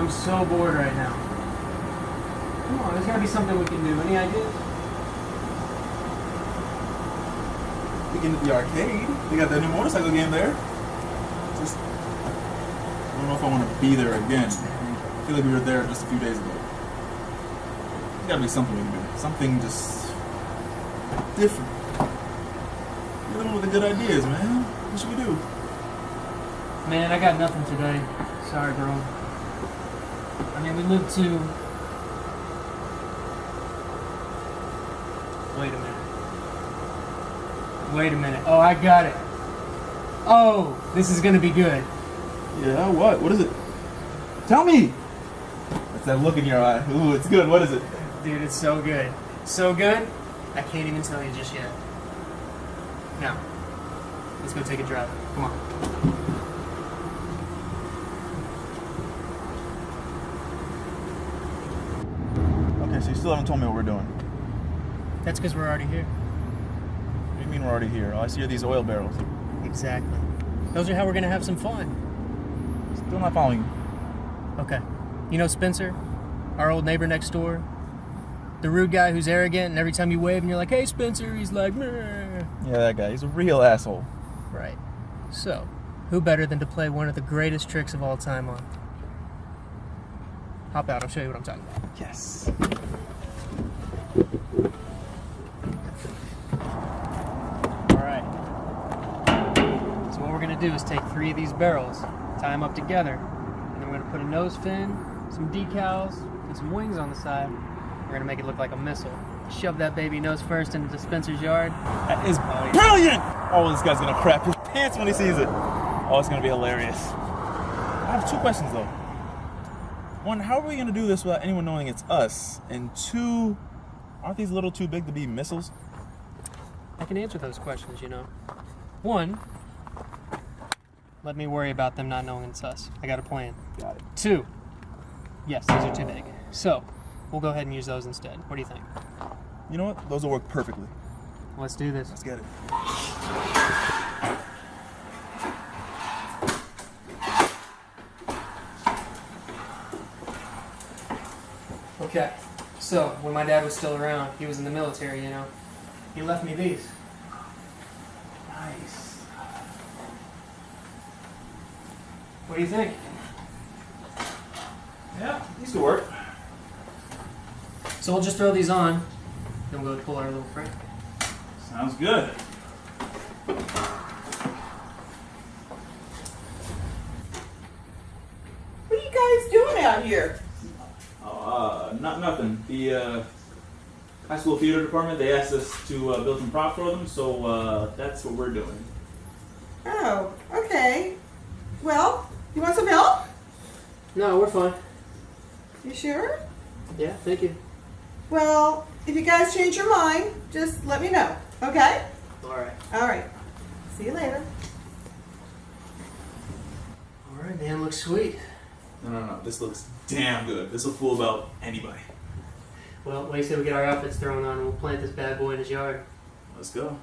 I'm so bored right now. Come on, there's gotta be something we can do. Any ideas? We can hit the arcade. They got that new motorcycle game there. Just, I don't know if I want to be there again. I feel like we were there just a few days ago. There's gotta be something we can do. Something just different. You're the one with the good ideas, man. What should we do? Man, I got nothing today. Sorry, bro. I mean, we live to... Wait a minute. Oh, I got it. Oh, this is gonna be good. Yeah, what? What is it? Tell me! That's that look in your eye. Ooh, it's good. What is it? Dude, it's so good. So good, I can't even tell you just yet. Now, let's go take a drive. Come on. Okay, so you still haven't told me what we're doing. That's because we're already here. What do you mean we're already here? All I see are these oil barrels. Exactly. Those are how we're gonna have some fun. Still not following you. Okay. You know Spencer? Our old neighbor next door? The rude guy who's arrogant, and every time you wave and you're like, hey Spencer, he's like, meh. Yeah, that guy. He's a real asshole. Right. So, who better than to play one of the greatest tricks of all time on? Hop out, I'll show you what I'm talking about. Yes. Alright. So what we're gonna do is take 3 of these barrels, tie them up together, and then we're gonna put a nose fin, some decals, and some wings on the side. We're gonna make it look like a missile. Shove that baby nose first into Spencer's yard. That is brilliant! Oh, this guy's gonna crap his pants when he sees it. Oh, it's gonna be hilarious. I have 2 questions though. 1, how are we gonna do this without anyone knowing it's us? And 2, aren't these a little too big to be missiles? I can answer those questions, you know. 1, let me worry about them not knowing it's us. I got a plan. Got it. 2, yes, these are too big. So, we'll go ahead and use those instead. What do you think? You know what? Those will work perfectly. Let's do this. Let's get it. Okay, so when my dad was still around, he was in the military, you know. He left me these. Nice. What do you think? Yeah, these could work. So we'll just throw these on, then we'll go pull our little prank. Sounds good. What are you guys doing out here? Nothing. The high school theater department, they asked us to build some props for them, so that's what we're doing. Oh, okay. Well, you want some help? No, we're fine. You sure? Yeah, thank you. Well, if you guys change your mind, just let me know, okay? Alright. All right. See you later. Alright, man, looks sweet. No. This looks damn good. This will fool about anybody. Well, what do you say we get our outfits thrown on and we'll plant this bad boy in his yard? Let's go.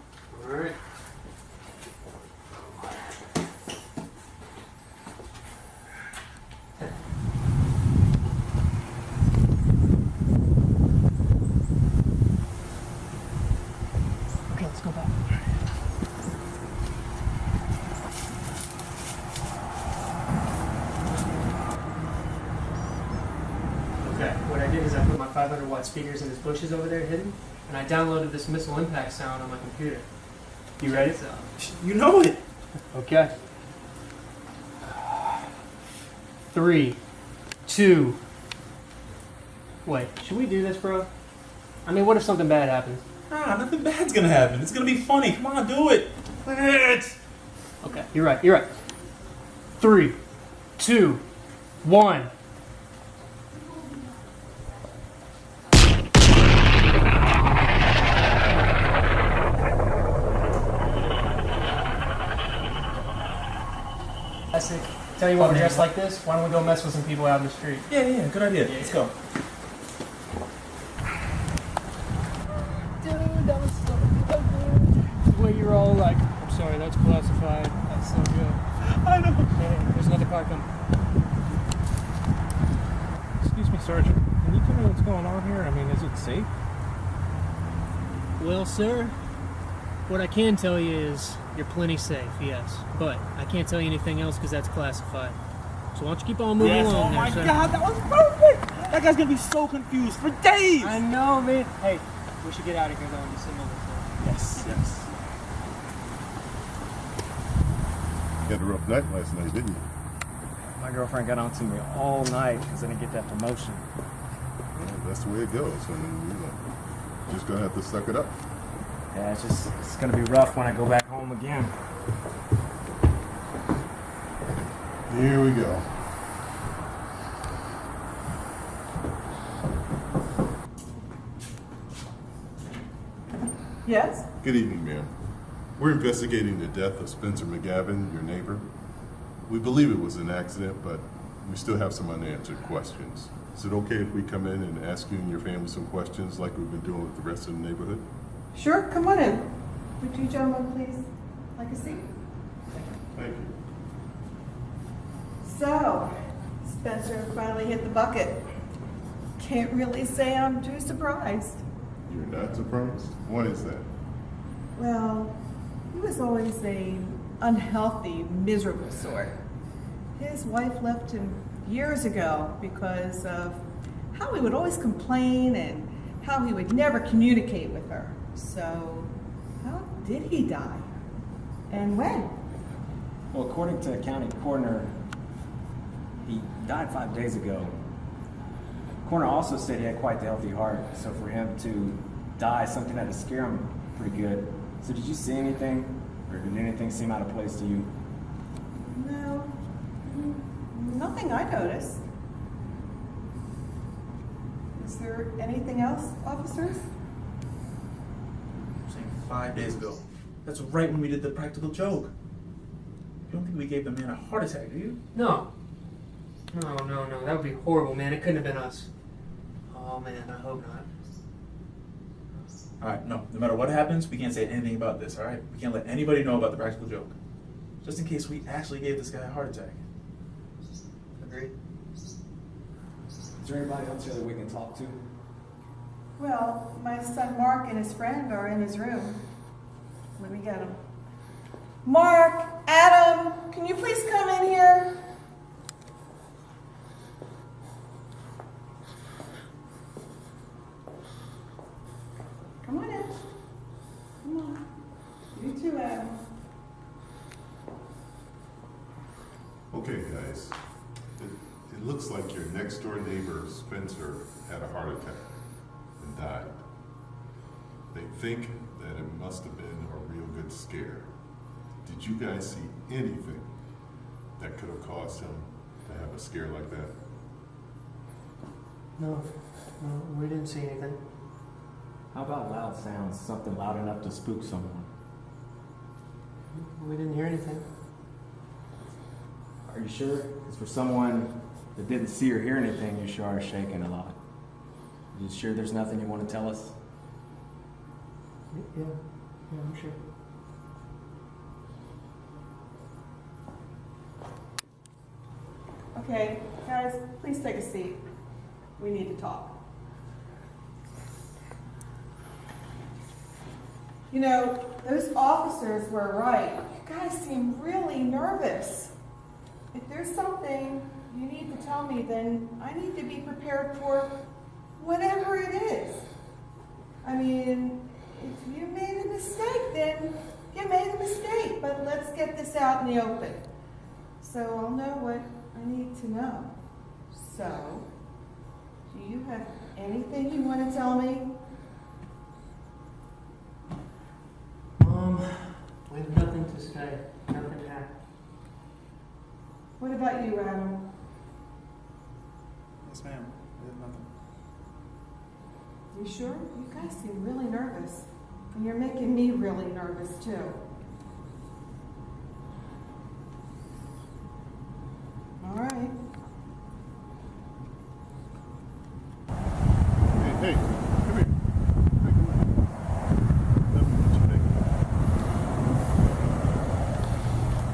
Alright. Okay, let's go back. Okay, what I did is I put my 500 watt speakers in his bushes over there hidden, and I downloaded this missile impact sound on my computer. You ready? You know it. Okay. 3, 2. Wait, should we do this, bro? I mean, what if something bad happens? Nothing bad's gonna happen. It's gonna be funny. Come on, do it. Let's. Okay, you're right, you're right. 3, 2, 1. Classic. Tell you what, we're dressed like this. Why don't we go mess with some people out in the street? Yeah, good idea. Let's go. Dude, that was so good. The way you're all like, I'm sorry, that's classified. That's so good. I know. Hey, there's another car coming. Sergeant, can you tell me what's going on here? I mean, is it safe? Well, sir, what I can tell you is you're plenty safe, yes. But I can't tell you anything else because that's classified. So why don't you keep on moving along oh my there, sir? God, that was perfect! That guy's gonna be so confused for days! I know, man. Hey, we should get out of here, though, and do some other Yes, yes. You had a rough night last night, didn't you? My girlfriend got on to me all night because I didn't get that promotion. Well, that's the way it goes. I mean, just gonna have to suck it up. Yeah, it's gonna be rough when I go back home again. Here we go. Yes? Good evening, ma'am. We're investigating the death of Spencer McGavin, your neighbor. We believe it was an accident, but we still have some unanswered questions. Is it okay if we come in and ask you and your family some questions like we've been doing with the rest of the neighborhood? Sure, come on in. Would you gentlemen please like a seat? Thank you. So, Spencer finally hit the bucket. Can't really say I'm too surprised. You're not surprised? Why is that? Well, he was always a unhealthy, miserable sort. His wife left him years ago because of how he would always complain and how he would never communicate with her. So, how did he die? And when? Well, according to county coroner, he died 5 days ago. Coroner also said he had quite the healthy heart, so for him to die, something had to scare him pretty good. So did you see anything, or did anything seem out of place to you? No, nothing I noticed. Is there anything else, officers? I'm saying 5 days ago. That's right when we did the practical joke. You don't think we gave the man a heart attack, do you? No. No. That would be horrible, man. It couldn't have been us. Oh, man, I hope not. Alright, no matter what happens, we can't say anything about this, alright? We can't let anybody know about the practical joke. Just in case we actually gave this guy a heart attack. Agreed. Is there anybody else here that we can talk to? Well, my son Mark and his friend are in his room. Let me get him. Mark, Adam, can you please come in here? Come on in. Come on. You too, Adam. Okay, guys. It looks like your next door neighbor, Spencer, had a heart attack and died. They think that it must have been a real good scare. Did you guys see anything that could have caused him to have a scare like that? No, we didn't see anything. How about loud sounds? Something loud enough to spook someone. We didn't hear anything. Are you sure? Because for someone that didn't see or hear anything, you sure are shaking a lot. You sure there's nothing you want to tell us? Yeah, I'm sure. Okay, guys, please take a seat. We need to talk. You know, those officers were right. You guys seem really nervous. If there's something you need to tell me, then I need to be prepared for whatever it is. I mean, if you made a mistake, then you made a mistake. But let's get this out in the open, so I'll know what I need to know. So, do you have anything you want to tell me? We have nothing to say. Nothing to add. What about you, Adam? Yes, ma'am. We have nothing. You sure? You guys seem really nervous. And you're making me really nervous, too. All right. Hey, come here. Hey, come on. Let me get your name.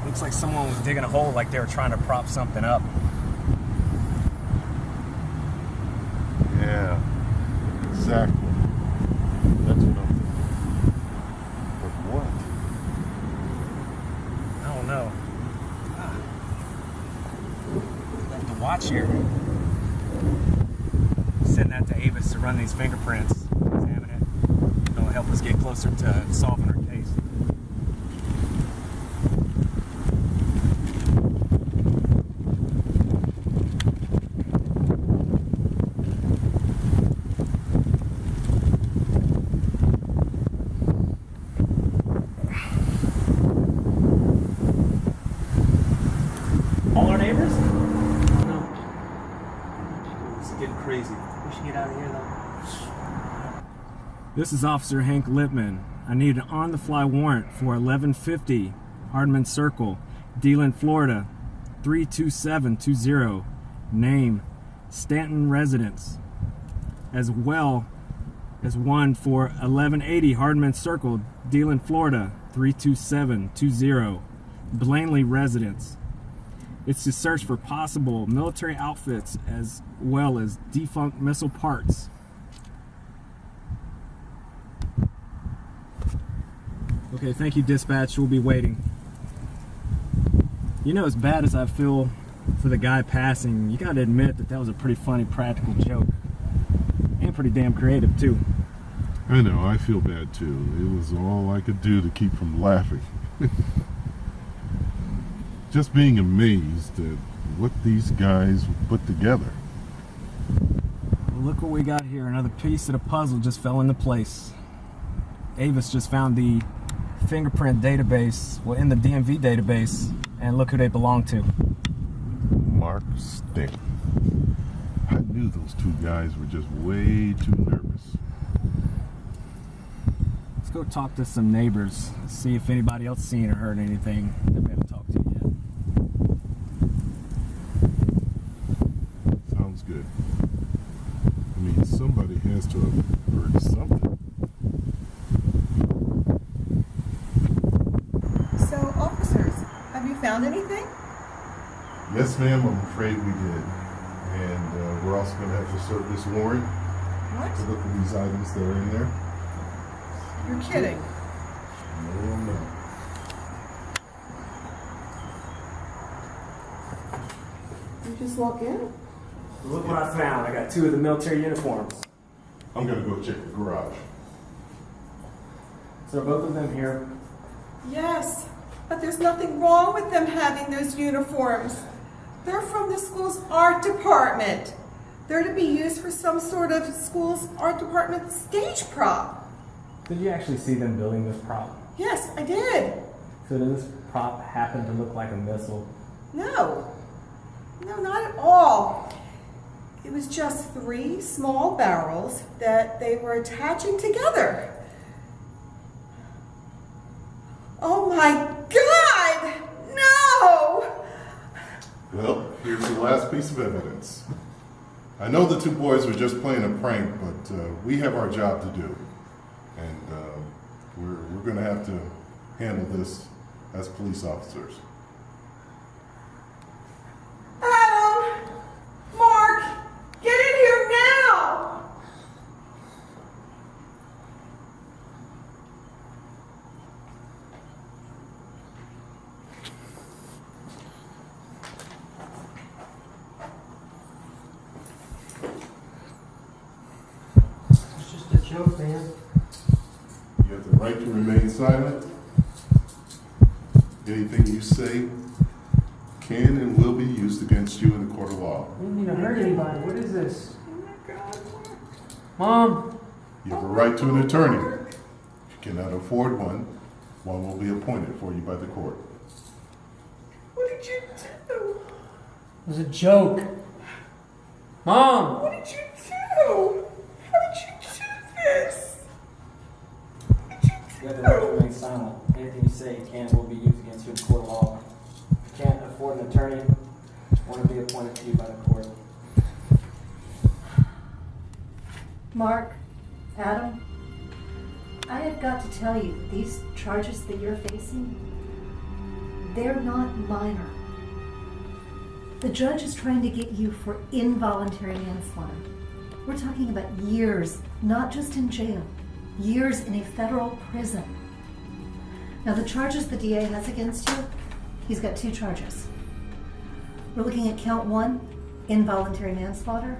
Looks like someone was digging a hole like they were trying to prop something up. Exactly. That's what I'm thinking. But what? I don't know. Have to watch here. Send that to Avis to run these fingerprints. Examine it. It'll help us get closer to solving our case. All our neighbors? No, This is getting crazy. we should get out of here though. This is Officer Hank Lippman. I need an on-the-fly warrant for 1150 Hardman Circle, Deland, Florida, 32720. Name, Stanton Residence. As well as one for 1180 Hardman Circle, Deland, Florida, 32720. Blanley Residence. It's to search for possible military outfits as well as defunct missile parts. Okay, thank you, dispatch. We'll be waiting. You know, as bad as I feel for the guy passing, you gotta admit that was a pretty funny practical joke. And pretty damn creative, too. I know, I feel bad too. It was all I could do to keep from laughing. Just being amazed at what these guys put together. Well, look what we got here. Another piece of the puzzle just fell into place. Avis just found the fingerprint database, well, in the DMV database, and look who they belong to. Mark Stanton. I knew those two guys were just way too nervous. Let's go talk to some neighbors, see if anybody else seen or heard anything that we haven't talked to yet. Sounds good. I mean, somebody has to have heard something. So, officers, have you found anything? Yes, ma'am, I'm afraid we did. And we're also going to have to serve this warrant What? to look at these items that are in there. You're kidding. No. You just walk in? Look what I found. I got 2 of the military uniforms. I'm going to go check the garage. So are both of them here? Yes, but there's nothing wrong with them having those uniforms. They're from the school's art department. They're to be used for some sort of school's art department stage prop. Did you actually see them building this prop? Yes, I did. So did this prop happen to look like a missile? No, not at all. It was just 3 small barrels that they were attaching together. Oh my God! No! Well, here's the last piece of evidence. I know the 2 boys were just playing a prank, but we have our job to do. And we're going to have to handle this as police officers. Adam! Mark! Get in here now! It's just a joke, man. You have the right to remain silent. Anything you say can and will be used against you in the court of law. I didn't mean to hurt anybody. What is this? Mom! You have a right to an attorney. If you cannot afford one will be appointed for you by the court. What did you do? It was a joke. Mom! What did you do? How did you do this? What did You you have the right to do? remain silent. Anything you say can and will be used against you in court of law. If you can't afford an attorney, one will be appointed to you by the court. Mark, Adam, I have got to tell you that these charges that you're facing, they're not minor. The judge is trying to get you for involuntary manslaughter. We're talking about years, not just in jail, years in a federal prison. Now, the charges the DA has against you, he's got 2 charges. We're looking at count 1, involuntary manslaughter,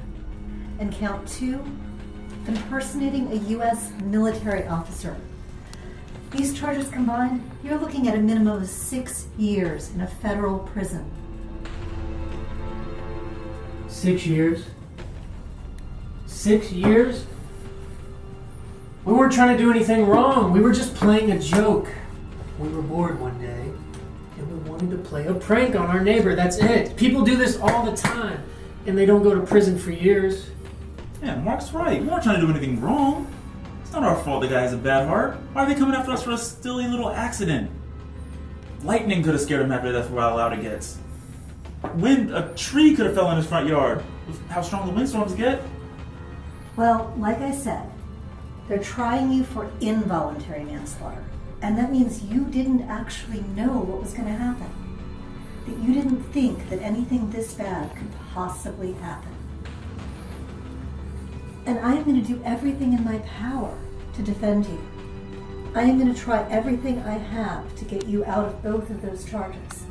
and count 2, impersonating a U.S. military officer. These charges combined, you're looking at a minimum of 6 years in a federal prison. 6 years? 6 years? We weren't trying to do anything wrong. We were just playing a joke. We were bored one day, and we wanted to play a prank on our neighbor. That's it. People do this all the time, and they don't go to prison for years. Yeah, Mark's right. We weren't trying to do anything wrong. It's not our fault the guy has a bad heart. Why are they coming after us for a silly little accident? Lightning could have scared him after that's how loud it gets. A tree could have fell in his front yard with how strong the windstorms get. Well, like I said, they're trying you for involuntary manslaughter. And that means you didn't actually know what was going to happen. That you didn't think that anything this bad could possibly happen. And I am going to do everything in my power to defend you. I am going to try everything I have to get you out of both of those charges.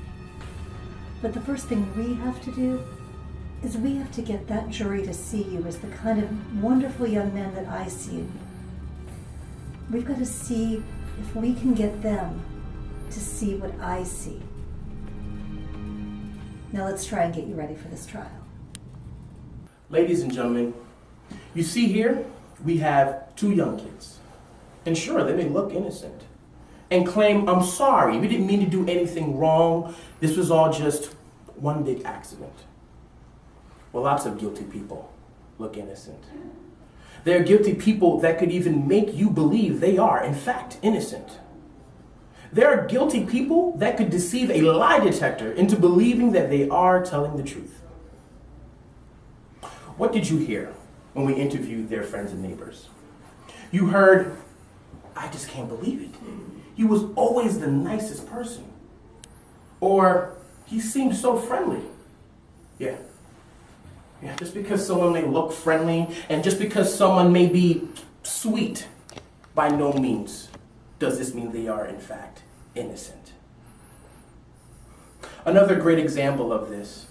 But the first thing we have to do is we have to get that jury to see you as the kind of wonderful young man that I see in you. We've got to see if we can get them to see what I see. Now let's try and get you ready for this trial. Ladies and gentlemen, you see here, we have 2 young kids. And sure, they may look innocent and claim, I'm sorry, we didn't mean to do anything wrong. This was all just one big accident. Well, lots of guilty people look innocent. There are guilty people that could even make you believe they are, in fact, innocent. There are guilty people that could deceive a lie detector into believing that they are telling the truth. What did you hear when we interviewed their friends and neighbors? You heard, I just can't believe it. He was always the nicest person. Or, he seemed so friendly. Yeah, just because someone may look friendly and just because someone may be sweet, by no means does this mean they are, in fact, innocent. Another great example of this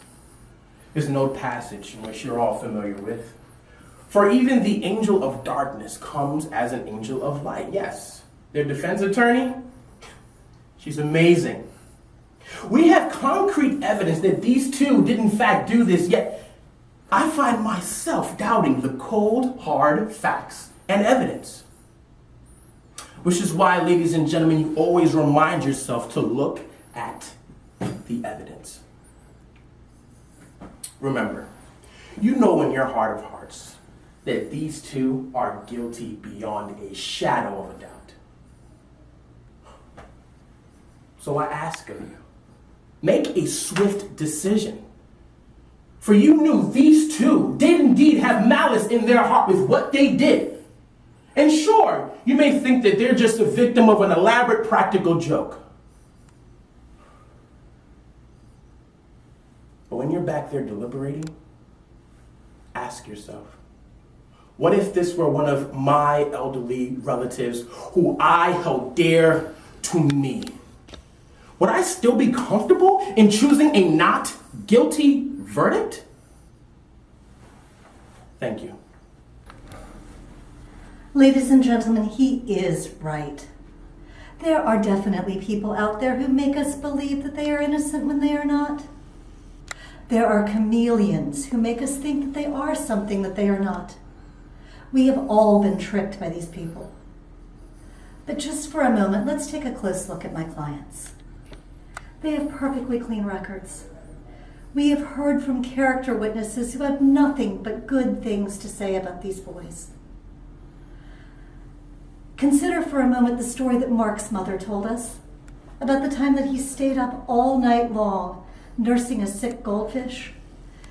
is an old passage in which you're all familiar with. For even the angel of darkness comes as an angel of light. Yes, their defense attorney, she's amazing. We have concrete evidence that these 2 did in fact do this, yet I find myself doubting the cold, hard facts and evidence. Which is why, ladies and gentlemen, you always remind yourself to look at the evidence. Remember, you know in your heart of hearts that these 2 are guilty beyond a shadow of a doubt. So I ask of you, make a swift decision. For you knew these 2 did indeed have malice in their heart with what they did. And sure, you may think that they're just a victim of an elaborate practical joke. But when you're back there deliberating, ask yourself, what if this were one of my elderly relatives who I held dear to me? Would I still be comfortable in choosing a not guilty verdict? Thank you. Ladies and gentlemen, he is right. There are definitely people out there who make us believe that they are innocent when they are not. There are chameleons who make us think that they are something that they are not. We have all been tricked by these people. But just for a moment, let's take a close look at my clients. They have perfectly clean records. We have heard from character witnesses who have nothing but good things to say about these boys. Consider for a moment the story that Mark's mother told us about the time that he stayed up all night long nursing a sick goldfish,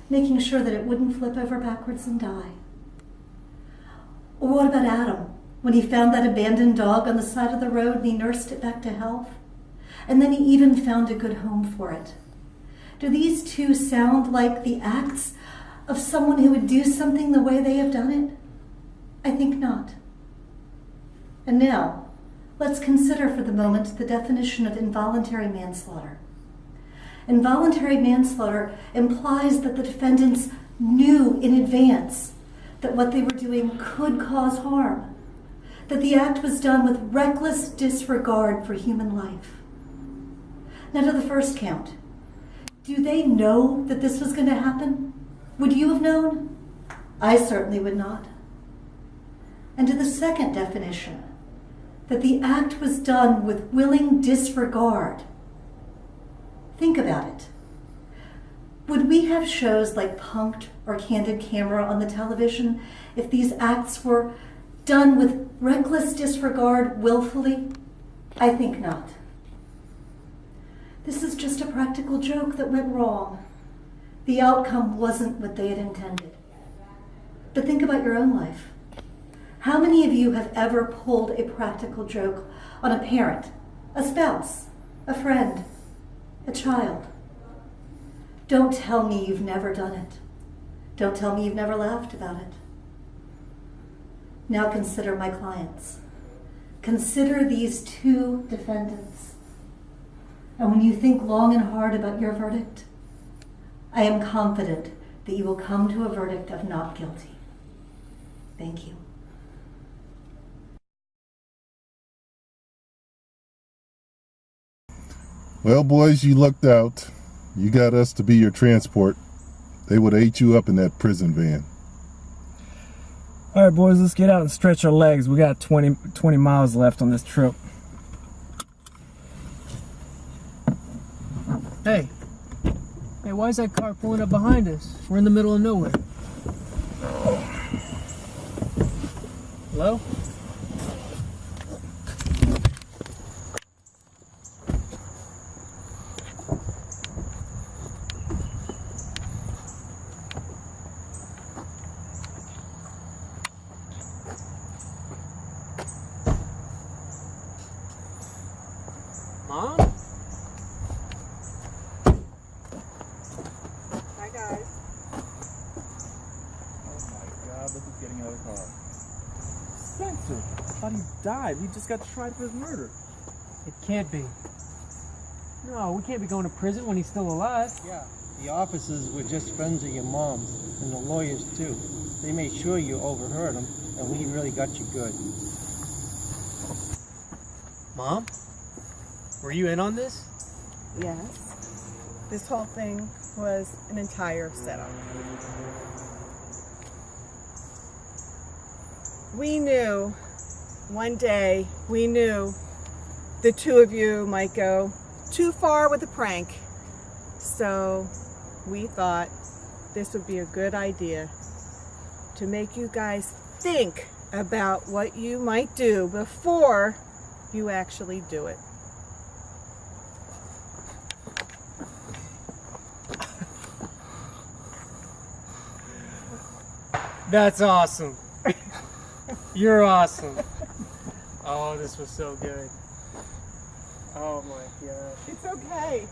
making sure that it wouldn't flip over backwards and die. Or what about Adam, when he found that abandoned dog on the side of the road and he nursed it back to health? And then he even found a good home for it. Do these 2 sound like the acts of someone who would do something the way they have done it? I think not. And now, let's consider for the moment the definition of involuntary manslaughter. Involuntary manslaughter implies that the defendants knew in advance that what they were doing could cause harm, that the act was done with reckless disregard for human life. Now to the first count. Do they know that this was going to happen? Would you have known? I certainly would not. And to the second definition, that the act was done with willing disregard. Think about it. Would we have shows like Punk'd or Candid Camera on the television if these acts were done with reckless disregard willfully? I think not. This is just a practical joke that went wrong. The outcome wasn't what they had intended. But think about your own life. How many of you have ever pulled a practical joke on a parent, a spouse, a friend, a child? Don't tell me you've never done it. Don't tell me you've never laughed about it. Now consider my clients. Consider these two defendants. And when you think long and hard about your verdict, I am confident that you will come to a verdict of not guilty. Thank you. Well, boys, you lucked out. You got us to be your transport. They would have ate you up in that prison van. All right, boys, let's get out and stretch our legs. We got 20 miles left on this trip. Hey, why is that car pulling up behind us? We're in the middle of nowhere. Hello? Mom? Hi, guys. Oh my God, look who's getting out of the car. Spencer, I thought he died. We just got tried for his murder. It can't be. No, we can't be going to prison when he's still alive. Yeah, the officers were just friends of your mom's, and the lawyers too. They made sure you overheard them, and we really got you good. Mom? Were you in on this? Yes. This whole thing was an entire setup. We knew, one day, we knew the two of you might go too far with the prank. So we thought this would be a good idea to make you guys think about what you might do before you actually do it. That's awesome. You're awesome. Oh, this was so good. Oh my gosh. It's okay.